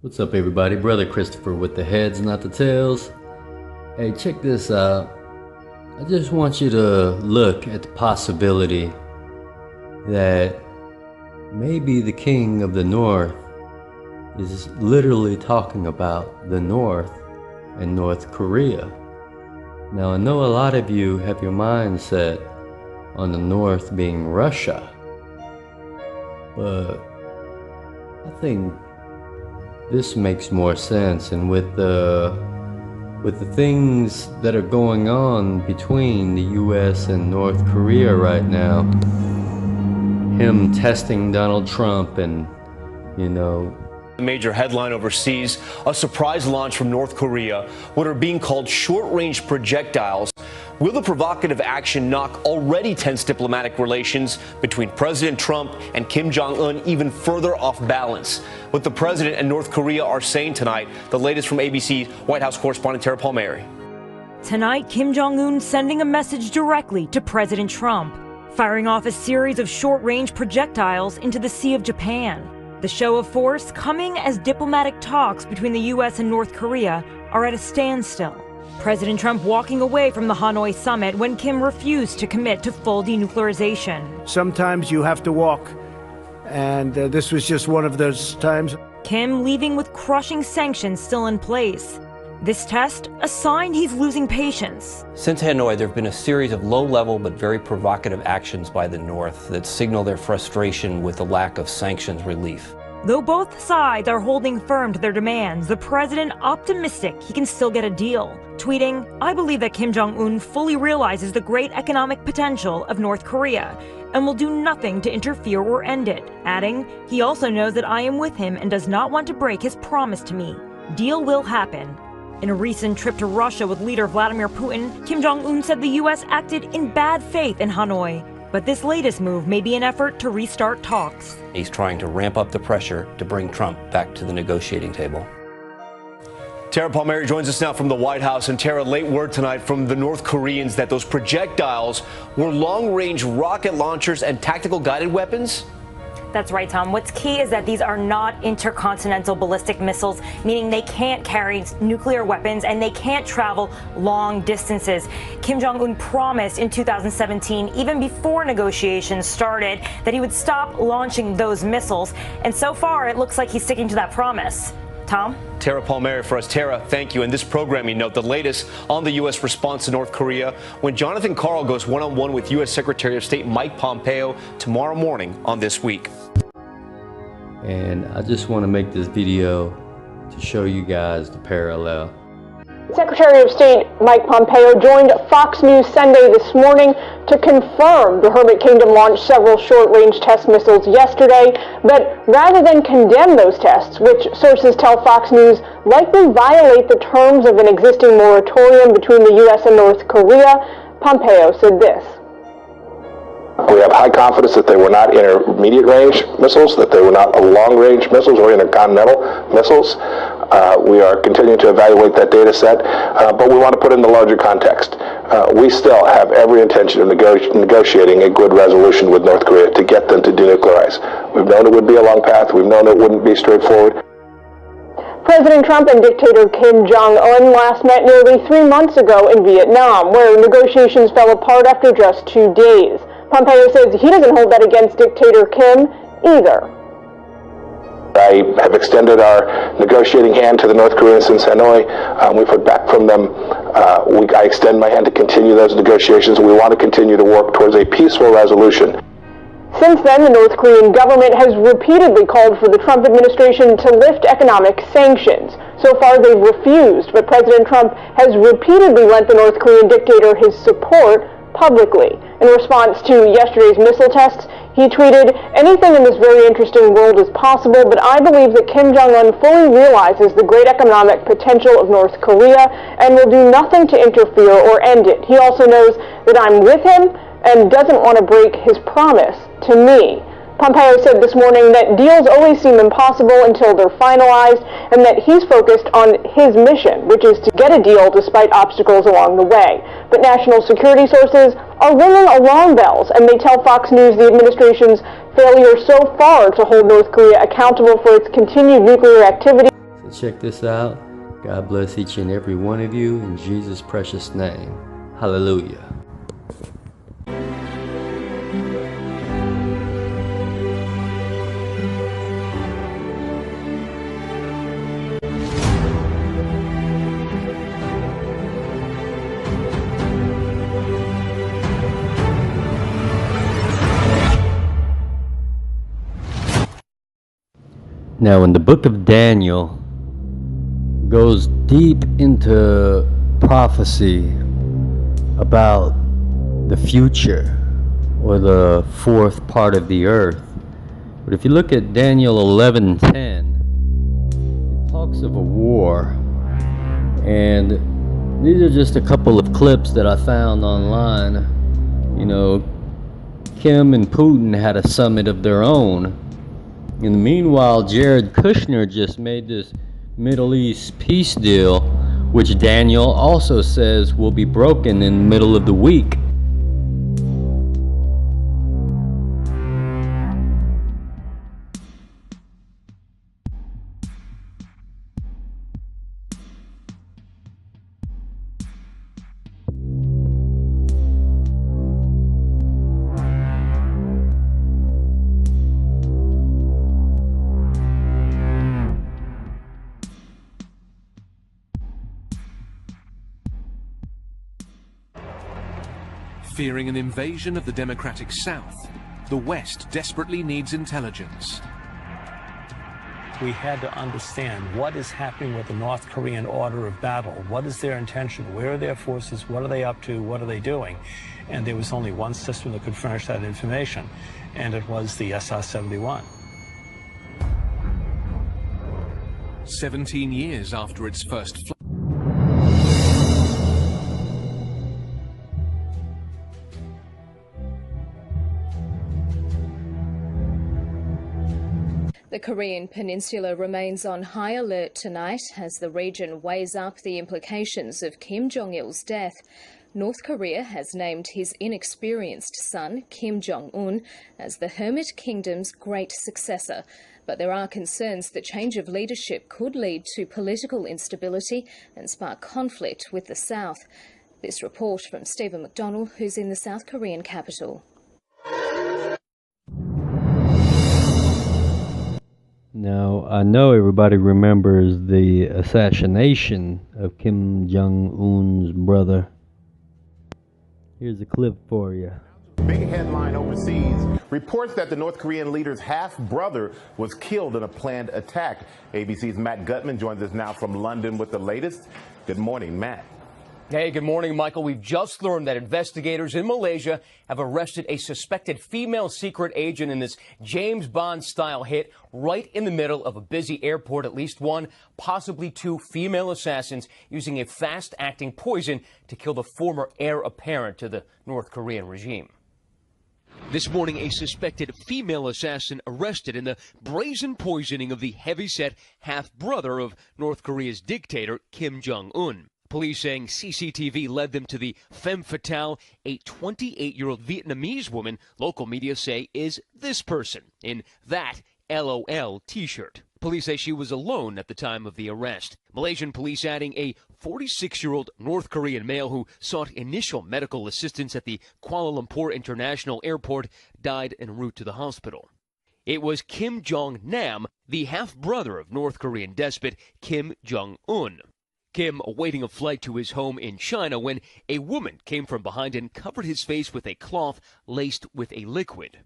What's up, everybody? Brother Christopher with the heads, not the tails. Hey, check this out. I just want you to look at the possibility that maybe the king of the north is literally talking about the north and North Korea. Now, I know a lot of you have your mind set on the north being Russia, but I think this makes more sense, and with the things that are going on between the US and North Korea right now, him testing Donald Trump and, A major headline overseas, a surprise launch from North Korea, what are being called short-range projectiles. Will the provocative action knock already tense diplomatic relations between President Trump and Kim Jong-un even further off balance? What the president and North Korea are saying tonight, the latest from ABC's White House correspondent Tara Palmieri. Tonight, Kim Jong-un sending a message directly to President Trump, firing off a series of short-range projectiles into the Sea of Japan. The show of force coming as diplomatic talks between the U.S. and North Korea are at a standstill. President Trump walking away from the Hanoi summit when Kim refused to commit to full denuclearization. Sometimes you have to walk, and this was just one of those times. Kim leaving with crushing sanctions still in place. This test, a sign he's losing patience. Since Hanoi, there have been a series of low-level but very provocative actions by the North that signal their frustration with the lack of sanctions relief. Though both sides are holding firm to their demands, the president optimistic he can still get a deal. Tweeting, "I believe that Kim Jong-un fully realizes the great economic potential of North Korea and will do nothing to interfere or end it." Adding, "He also knows that I am with him and does not want to break his promise to me. Deal will happen." In a recent trip to Russia with leader Vladimir Putin, Kim Jong-un said the U.S. acted in bad faith in Hanoi. But this latest move may be an effort to restart talks. He's trying to ramp up the pressure to bring Trump back to the negotiating table. Tara Palmieri joins us now from the White House. And Tara, late word tonight from the North Koreans that those projectiles were long-range rocket launchers and tactical guided weapons? That's right, Tom. What's key is that these are not intercontinental ballistic missiles, meaning they can't carry nuclear weapons and they can't travel long distances. Kim Jong-un promised in 2017, even before negotiations started, that he would stop launching those missiles. And so far, it looks like he's sticking to that promise. Tom? Tara Palmieri for us. Tara, thank you. And this programming note, the latest on the U.S. response to North Korea, when Jonathan Karl goes one-on-one with U.S. Secretary of State Mike Pompeo tomorrow morning on This Week. and I just want to make this video to show you guys the parallel. Secretary of State Mike Pompeo joined Fox News Sunday this morning to confirm the Hermit Kingdom launched several short-range test missiles yesterday, but rather than condemn those tests, which sources tell Fox News likely violate the terms of an existing moratorium between the U.S. and North Korea, Pompeo said this. We have high confidence that they were not intermediate range missiles, that they were not long-range missiles or intercontinental missiles. We are continuing to evaluate that data set, but we want to put it in the larger context. We still have every intention of negotiating a good resolution with North Korea to get them to denuclearize. We've known it would be a long path. We've known it wouldn't be straightforward. President Trump and dictator Kim Jong-un last met nearly 3 months ago in Vietnam, where negotiations fell apart after just 2 days. Pompeo says he doesn't hold that against dictator Kim either. I have extended our negotiating hand to the North Koreans since Hanoi. We've heard back from them. I extend my hand to continue those negotiations. We want to continue to work towards a peaceful resolution. Since then, the North Korean government has repeatedly called for the Trump administration to lift economic sanctions. So far, they've refused, but President Trump has repeatedly lent the North Korean dictator his support publicly. In response to yesterday's missile tests, he tweeted, "Anything in this very interesting world is possible, but I believe that Kim Jong-un fully realizes the great economic potential of North Korea and will do nothing to interfere or end it. He also knows that I'm with him and doesn't want to break his promise to me." Pompeo said this morning that deals always seem impossible until they're finalized, and that he's focused on his mission, which is to get a deal despite obstacles along the way. But national security sources are ringing alarm bells, and they tell Fox News the administration's failure so far to hold North Korea accountable for its continued nuclear activity. So check this out. God bless each and every one of you in Jesus' precious name. Hallelujah. Now, in the book of Daniel, goes deep into prophecy about the future or the fourth part of the earth. But if you look at Daniel 11:10, it talks of a war. And these are just a couple of clips that I found online. You know, Kim and Putin had a summit of their own. In the meanwhile, Jared Kushner just made this Middle East peace deal, which Daniel also says will be broken in the middle of the week. Fearing an invasion of the democratic South, the West desperately needs intelligence. We had to understand what is happening with the North Korean order of battle. What is their intention? Where are their forces? What are they up to? What are they doing? And there was only one system that could furnish that information, and it was the SR-71. 17 years after its first flight. The Korean peninsula remains on high alert tonight as the region weighs up the implications of Kim Jong-il's death. North Korea has named his inexperienced son, Kim Jong-un, as the Hermit Kingdom's great successor. But there are concerns the change of leadership could lead to political instability and spark conflict with the South. This report from Stephen McDonnell, who's in the South Korean capital. Now, I know everybody remembers the assassination of Kim Jong-un's brother. Here's a clip for you. Big headline overseas. Reports that the North Korean leader's half-brother was killed in a planned attack. ABC's Matt Gutman joins us now from London with the latest. Good morning, Matt. Hey, good morning, Michael. We've just learned that investigators in Malaysia have arrested a suspected female secret agent in this James Bond-style hit right in the middle of a busy airport. At least one, possibly two female assassins using a fast-acting poison to kill the former heir apparent to the North Korean regime. This morning, a suspected female assassin arrested in the brazen poisoning of the heavyset half-brother of North Korea's dictator, Kim Jong-un. Police saying CCTV led them to the femme fatale, a 28-year-old Vietnamese woman local media say is this person in that LOL t-shirt. Police say she was alone at the time of the arrest. Malaysian police adding a 46-year-old North Korean male who sought initial medical assistance at the Kuala Lumpur International Airport died en route to the hospital. It was Kim Jong-nam, the half-brother of North Korean despot Kim Jong-un. Kim awaiting a flight to his home in China when a woman came from behind and covered his face with a cloth laced with a liquid.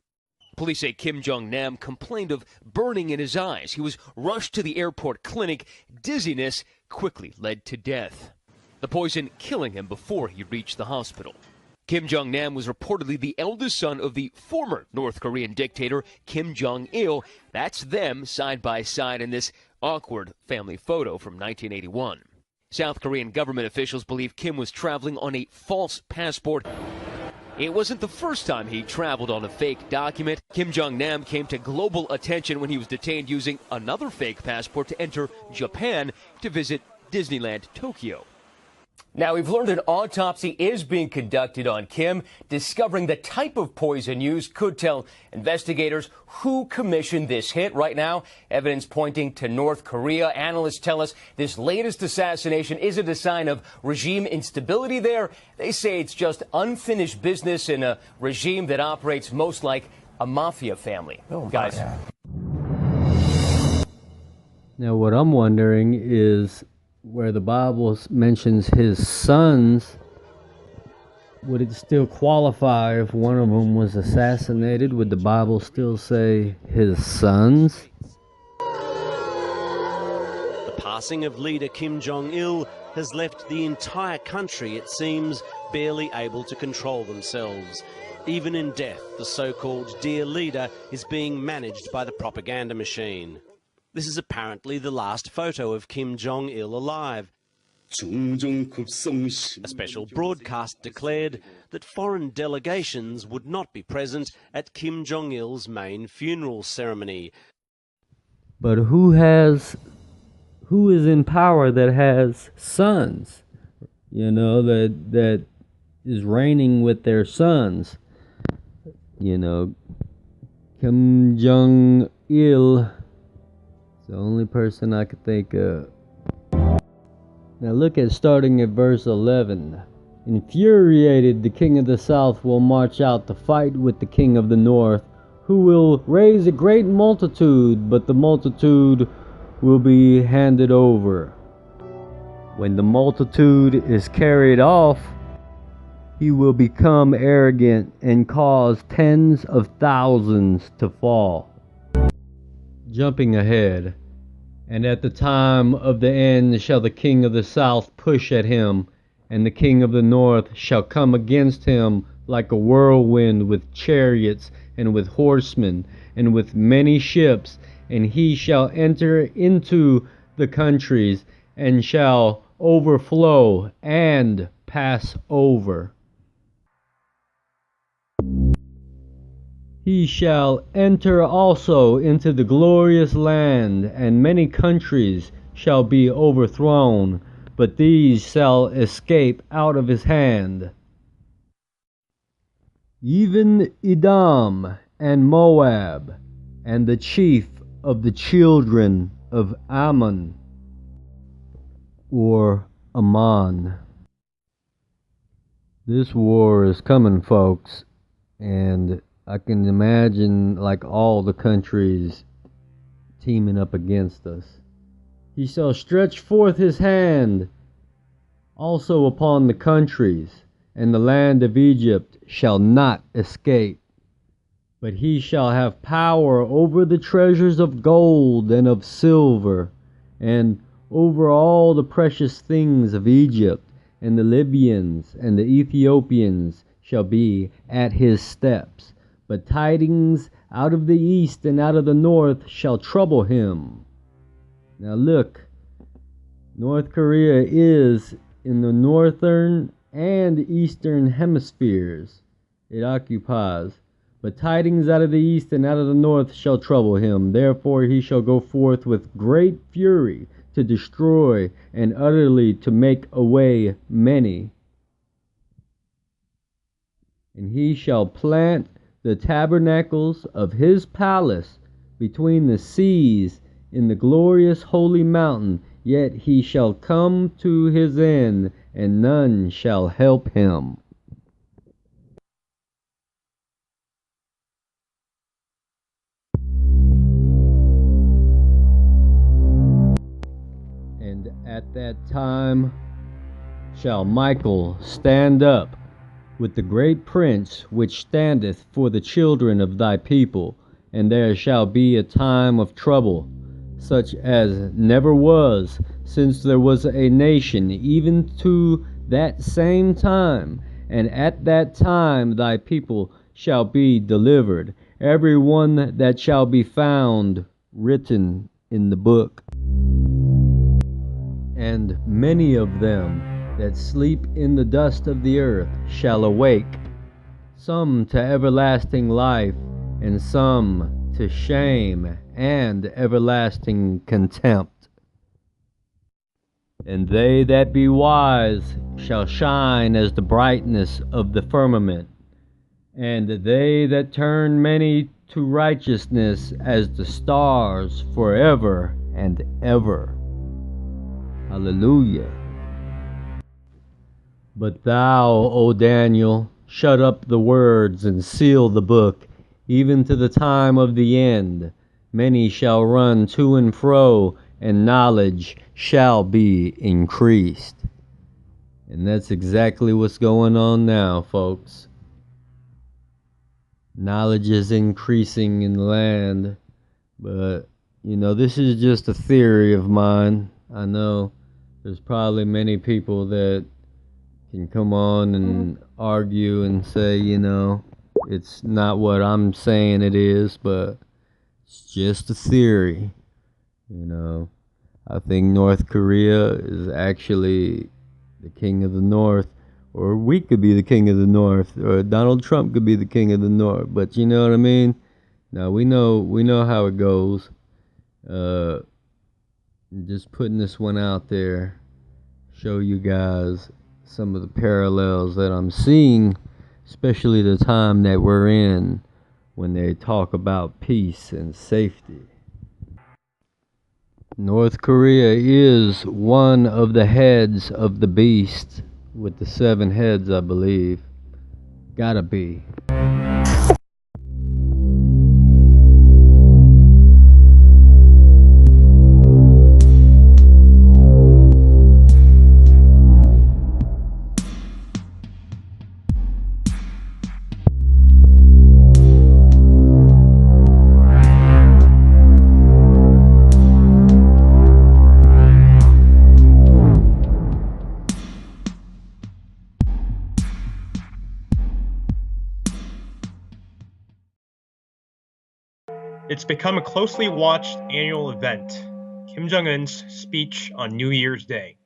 Police say Kim Jong-nam complained of burning in his eyes. He was rushed to the airport clinic. Dizziness quickly led to death, the poison killing him before he reached the hospital. Kim Jong-nam was reportedly the eldest son of the former North Korean dictator Kim Jong-il. That's them side by side in this awkward family photo from 1981. South Korean government officials believe Kim was traveling on a false passport. It wasn't the first time he traveled on a fake document. Kim Jong-nam came to global attention when he was detained using another fake passport to enter Japan to visit Disneyland Tokyo. Now, we've learned an autopsy is being conducted on Kim. Discovering the type of poison used could tell investigators who commissioned this hit. Right now, evidence pointing to North Korea. Analysts tell us this latest assassination isn't a sign of regime instability there. They say it's just unfinished business in a regime that operates most like a mafia family. Guys. Now, what I'm wondering is, where the Bible mentions his sons, would it still qualify if one of them was assassinated? Would the Bible still say his sons? The passing of leader Kim Jong-il has left the entire country, it seems, barely able to control themselves. Even in death, the so-called dear leader is being managed by the propaganda machine. This is apparently the last photo of Kim Jong-il alive. A special broadcast declared that foreign delegations would not be present at Kim Jong-il's main funeral ceremony. But who is in power that has sons? You know, that is reigning with their sons. You know, Kim Jong-il, the only person I could think of. Now look at starting at verse 11. Infuriated, the king of the south will march out to fight with the king of the north, who will raise a great multitude, but the multitude will be handed over. When the multitude is carried off, he will become arrogant and cause tens of thousands to fall. Jumping ahead. And at the time of the end shall the king of the south push at him, and the king of the north shall come against him like a whirlwind with chariots and with horsemen and with many ships, and he shall enter into the countries and shall overflow and pass over. He shall enter also into the glorious land, and many countries shall be overthrown, but these shall escape out of his hand. Even Edom and Moab, and the chief of the children of Ammon, or Ammon. This war is coming, folks, and I can imagine like all the countries teaming up against us. He shall stretch forth his hand also upon the countries, and the land of Egypt shall not escape. But he shall have power over the treasures of gold and of silver, and over all the precious things of Egypt, and the Libyans and the Ethiopians shall be at his steps. But tidings out of the east and out of the north shall trouble him. Now look, North Korea is in the northern and eastern hemispheres. It occupies. But tidings out of the east and out of the north shall trouble him. Therefore he shall go forth with great fury to destroy and utterly to make away many. And he shall plant the tabernacles of his palace between the seas in the glorious holy mountain, yet he shall come to his end, and none shall help him. And at that time shall Michael stand up with the great prince which standeth for the children of thy people, and there shall be a time of trouble, such as never was since there was a nation, even to that same time. And at that time thy people shall be delivered, every one that shall be found written in the book. And many of them that sleep in the dust of the earth shall awake, some to everlasting life, and some to shame and everlasting contempt. And they that be wise shall shine as the brightness of the firmament, and they that turn many to righteousness as the stars forever and ever. Hallelujah. But thou, O Daniel, shut up the words and seal the book, even to the time of the end. Many shall run to and fro, and knowledge shall be increased. And that's exactly what's going on now, folks. Knowledge is increasing in the land, but, you know, this is just a theory of mine. I know there's probably many people that can come on and argue and say, you know, it's not what I'm saying it is, but it's just a theory. You know, I think North Korea is actually the king of the North, or we could be the king of the North, or Donald Trump could be the king of the North. But you know what I mean? Now we know how it goes. Just putting this one out there, show you guys some of the parallels that I'm seeing, especially the time that we're in when they talk about peace and safety. North Korea is one of the heads of the beast with the 7 heads, I believe. Gotta be. It's become a closely watched annual event, Kim Jong-un's speech on New Year's Day.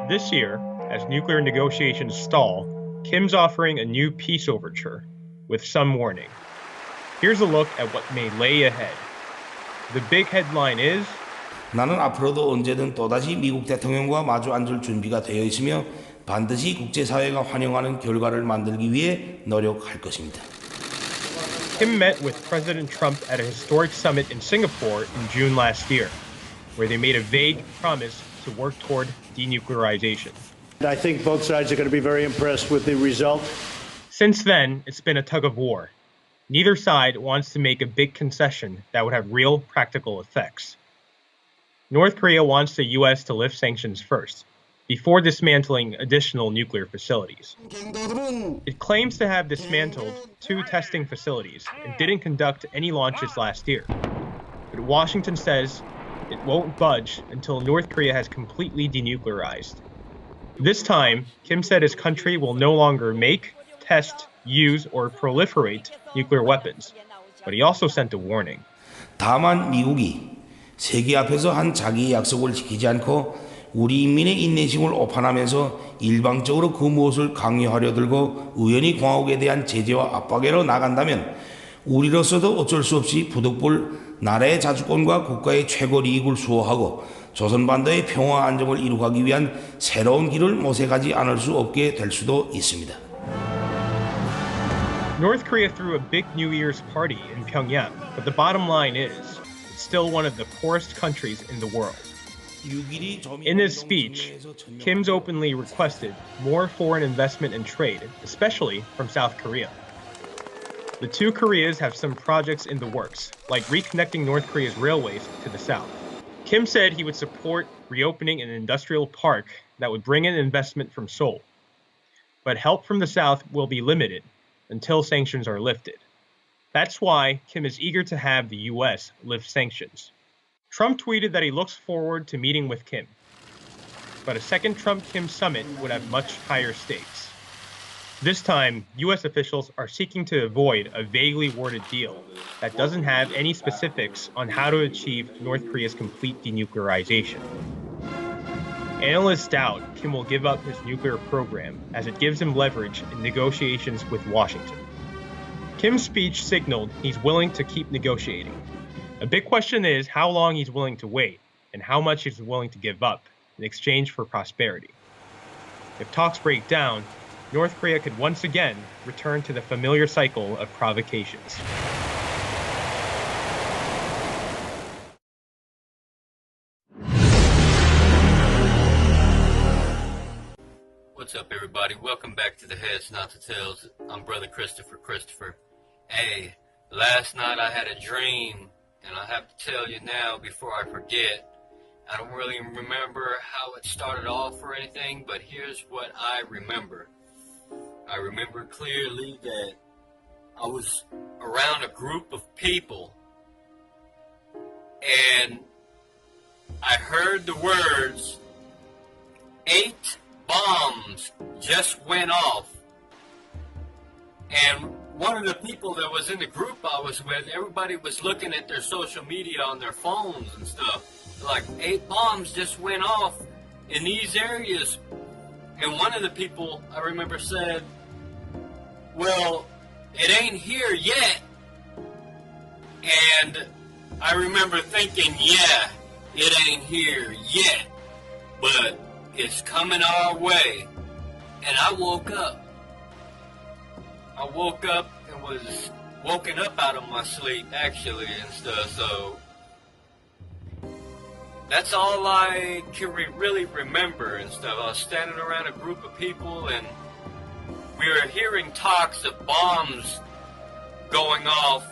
This year, as nuclear negotiations stall, Kim's offering a new peace overture, with some warning. Here's a look at what may lay ahead. The big headline is, 나는 앞으로도 언제든 또다시 미국 대통령과 마주 앉을 준비가 되어 있으며 반드시 국제사회가 환영하는 결과를 만들기 위해 노력할 것입니다. Kim met with President Trump at a historic summit in Singapore in June last year, where they made a vague promise to work toward denuclearization. I think both sides are going to be very impressed with the result. Since then, it's been a tug of war. Neither side wants to make a big concession that would have real practical effects. North Korea wants the U.S. to lift sanctions first, before dismantling additional nuclear facilities. It claims to have dismantled 2 testing facilities and didn't conduct any launches last year. But Washington says it won't budge until North Korea has completely denuclearized. This time, Kim said his country will no longer make, test, use, or proliferate nuclear weapons. But he also sent a warning. 다만 미국이 세계 앞에서 한 자기의 약속을 지키지 않고 우리 인민의 인내심을 오판하면서 일방적으로 그 무엇을 강요하려 들고 우연히 공화국에 대한 제재와 압박으로 나간다면 우리로서도 어쩔 수 없이 부득불 나라의 자주권과 국가의 최고 이익을 수호하고 조선반도의 평화 안정을 이루기 위한 새로운 길을 모색하지 않을 수 없게 될 수도 있습니다. North Korea threw a big New Year's party in Pyongyang, but the bottom line is, it's still one of the poorest countries in the world. In his speech, Kim's openly requested more foreign investment and trade, especially from South Korea. The 2 Koreas have some projects in the works, like reconnecting North Korea's railways to the south. Kim said he would support reopening an industrial park that would bring in investment from Seoul. But help from the south will be limited until sanctions are lifted. That's why Kim is eager to have the U.S. lift sanctions. Trump tweeted that he looks forward to meeting with Kim. But a second Trump-Kim summit would have much higher stakes. This time, U.S. officials are seeking to avoid a vaguely worded deal that doesn't have any specifics on how to achieve North Korea's complete denuclearization. Analysts doubt Kim will give up his nuclear program as it gives him leverage in negotiations with Washington. Kim's speech signaled he's willing to keep negotiating. A big question is how long he's willing to wait and how much he's willing to give up in exchange for prosperity. If talks break down, North Korea could once again return to the familiar cycle of provocations. What's up, everybody? Welcome back to the Heads, Not the Tails. I'm Brother Christopher. Hey, last night I had a dream, and I have to tell you now before I forget. I don't really remember how it started off or anything, but here's what I remember. I remember clearly that I was around a group of people, and I heard the words, 8 bombs just went off. And one of the people that was in the group I was with, everybody was looking at their social media on their phones and stuff. Like, 8 bombs just went off in these areas. And one of the people I remember said, well, it ain't here yet. And I remember thinking, yeah, it ain't here yet, but it's coming our way. And I woke up. I woke up and was woken up out of my sleep, actually, and stuff, so that's all I can really remember and stuff. I was standing around a group of people, and we were hearing talks of bombs going off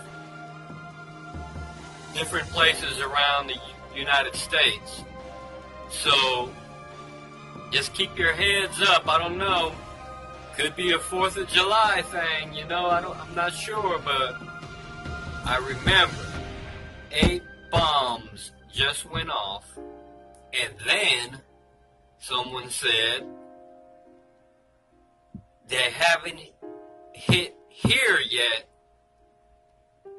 different places around the United States. So just keep your heads up. I don't know. Could be a 4th of July thing, you know. I'm not sure, but I remember 8 bombs just went off, and then someone said they haven't hit here yet,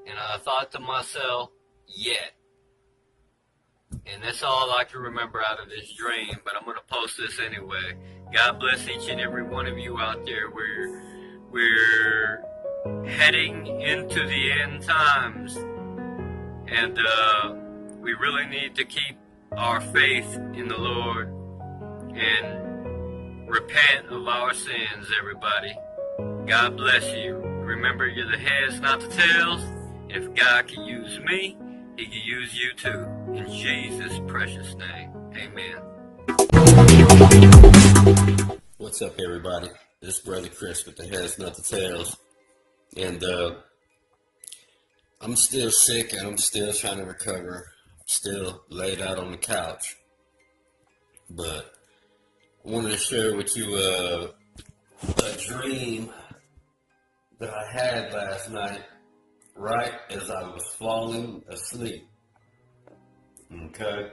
and I thought to myself, yet. And that's all I can remember out of this dream, but I'm going to post this anyway. God bless each and every one of you out there. We're heading into the end times, and we really need to keep our faith in the Lord and repent of our sins, everybody. God bless you. Remember, you're the heads, not the tails. If God can use me, He can use you too. In Jesus' precious name, amen. What's up, everybody? This is Brother Chris with the Heads, Not the Tails. And I'm still sick and I'm still trying to recover. Still laid out on the couch. But I wanted to share with you a dream that I had last night, right as I was falling asleep. Okay?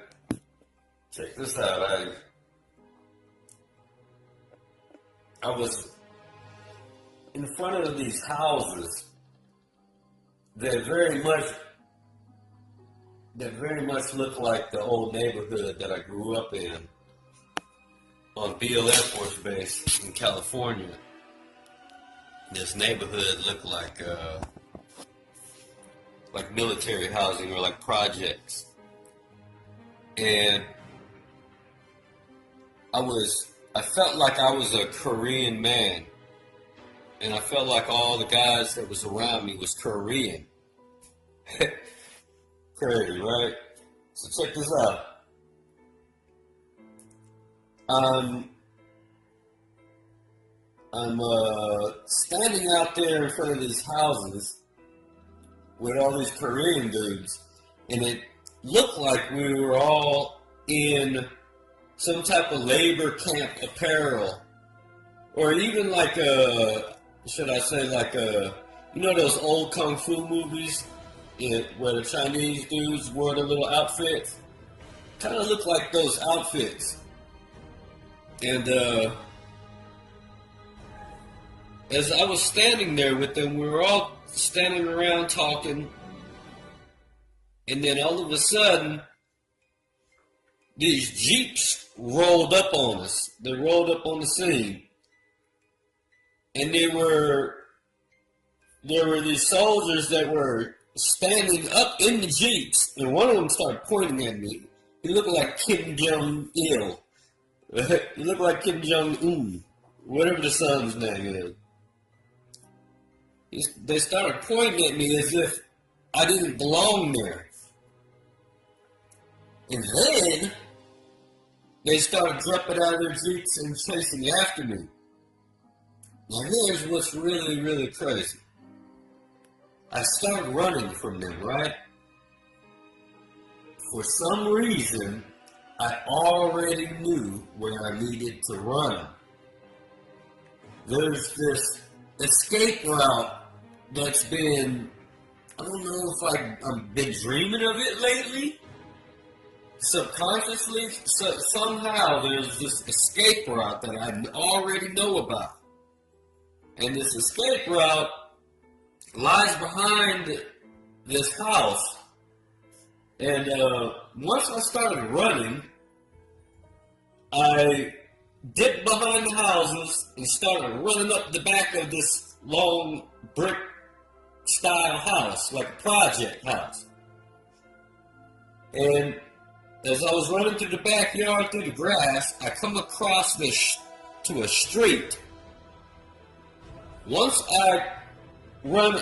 Check this out. I was in front of these houses that very much look like the old neighborhood that I grew up in on Beale Air Force Base in California. This neighborhood looked like military housing or like projects. And I felt like I was a Korean man. And I felt like all the guys that was around me was Korean. Crazy, right? So check this out. I'm standing out there in front of these houses with all these Korean dudes, and it looked like we were all in some type of labor camp apparel, or even like you know those old kung fu movies where the Chinese dudes wore the little outfits? Kind of looked like those outfits. And as I was standing there with them, we were all standing around talking, and then all of a sudden, these Jeeps rolled up on us. They rolled up on the scene. And there were these soldiers that were standing up in the Jeeps, and one of them started pointing at me. He looked like Kim Jong-il. You look like Kim Jong-un, whatever the son's name is. They started pointing at me as if I didn't belong there. And then they started jumping out of their jeeps and chasing after me. Now here's what's really, really crazy. I started running from them, right? For some reason, I already knew where I needed to run. There's this escape route that's been, I don't know if I've been dreaming of it lately. Subconsciously, somehow there's this escape route that I already know about. And this escape route lies behind this house. And once I started running, I dipped behind the houses and started running up the back of this long brick style house, like a project house. And as I was running through the backyard, through the grass, I come across to a street. Once I run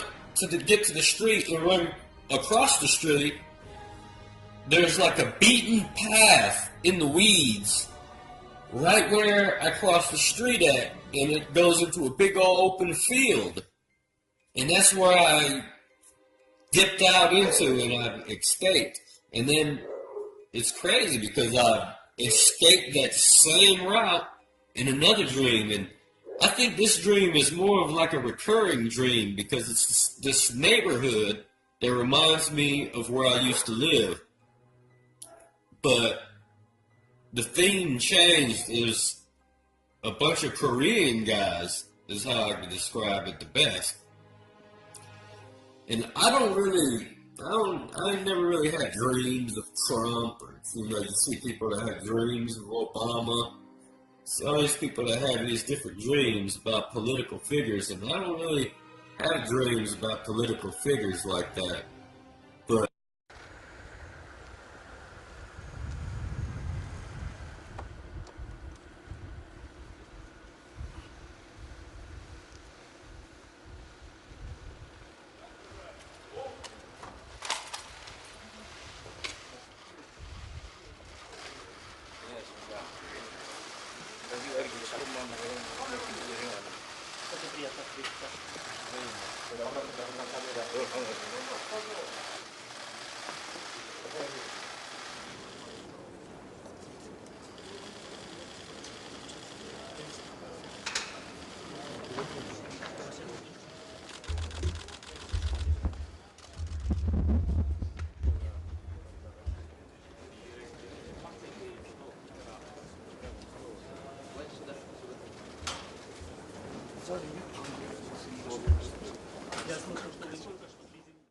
get to the street and run across the street, there's like a beaten path in the weeds right where I cross the street at, and it goes into a big old open field. And that's where I dipped out into and I escaped. And then it's crazy because I escaped that same route in another dream. And I think this dream is more of like a recurring dream because it's this neighborhood that reminds me of where I used to live. But the theme changed. There's a bunch of Korean guys, is how I could describe it the best. And I never really had dreams of Trump, or, you see people that have dreams of Obama. See all these people that have these different dreams about political figures, and I don't really have dreams about political figures like that. But